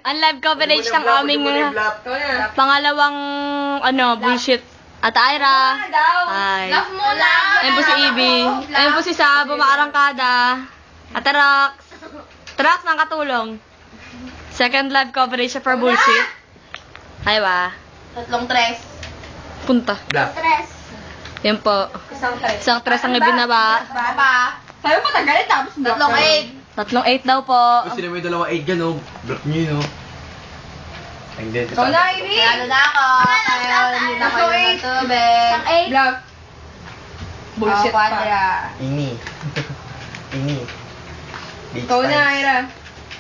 ang live coverage ng aming pangalawang bullshit. At Ira. Hi. Love muna. Ayun po si Ibi. Ayun po si Sabo, maarangkada. At Trax. Trax ng katulong. Second live coverage siya for bullshit. Ay ba? Tatlong tres. Punta. Tres. Yan po. Isang tres ang ibinaba. Baba. Sabi mo tagalit tapos Tatlong eight. Tatlong 8 daw po. Sila may dalawa 8 gan, oh. Block nyo yun, oh. And then, Ikaw na, Ivy. Ano na ako? Kaya hindi na kayo ng tubig. Eight. Bluff. Bullshit pa. Ini. Ini. Big Ikaw na, spice. Ira.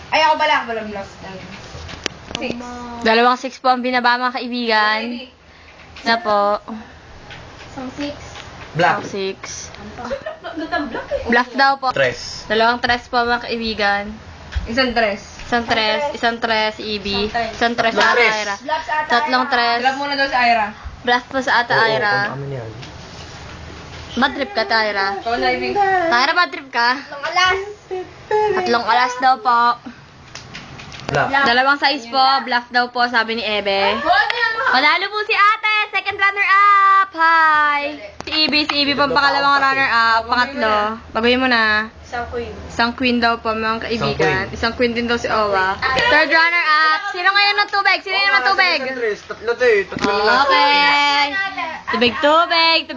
Ay, ako pala. Ako pala bluff. Six. Dalawang 6 po ang binaba mga kaibigan. Na po. Isang six. Black. 6. Bluff daw po. Tres. Dalawang 3 po mga kaibigan. Isang tres. Isang 3 si Ibi. Isang 3 sa Tatlong Ata tres. Ira. Bluff sa ata. Tatlong 3. Bluff muna daw si Ira. Bluff po sa Ata Ira. Ano yan? Bad trip ka, Tyra. Ikaw na, Ivy. Tyra, bad trip ka? Tatlong alas. Tatlong alas daw po. Black. Dalawang size po. Bluff daw po, sabi ni Ebe. Manalo po si ate. Second runner-up. Hi. Si Ibi pang pangalawang runner-up. Pangatlo. Baguhin mo na. Isang queen. Isang queen daw po, mga kaibigan. Isang queen din daw si Owa. Third runner-up. Sino ngayon ng tubig? Sino yung ng tubig? Tres. Tatlo to eh. Tatlo na lang. Okay. Tubig.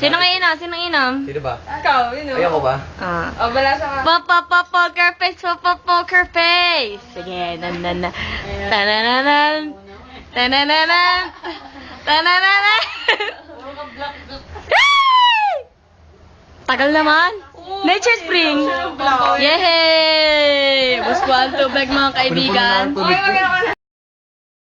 Sino ngayon inom? Sino inom? Sino ba? Ikaw, yun o. Ayaw ko ba? Ah. O, balasa ka. Poker face. Sige, nan. Tanananan. Tanananan. Tanananan. Tagal naman. Nature Spring. Yay! Bus ko ang tubig mga kaibigan. Okay, wag na ka na.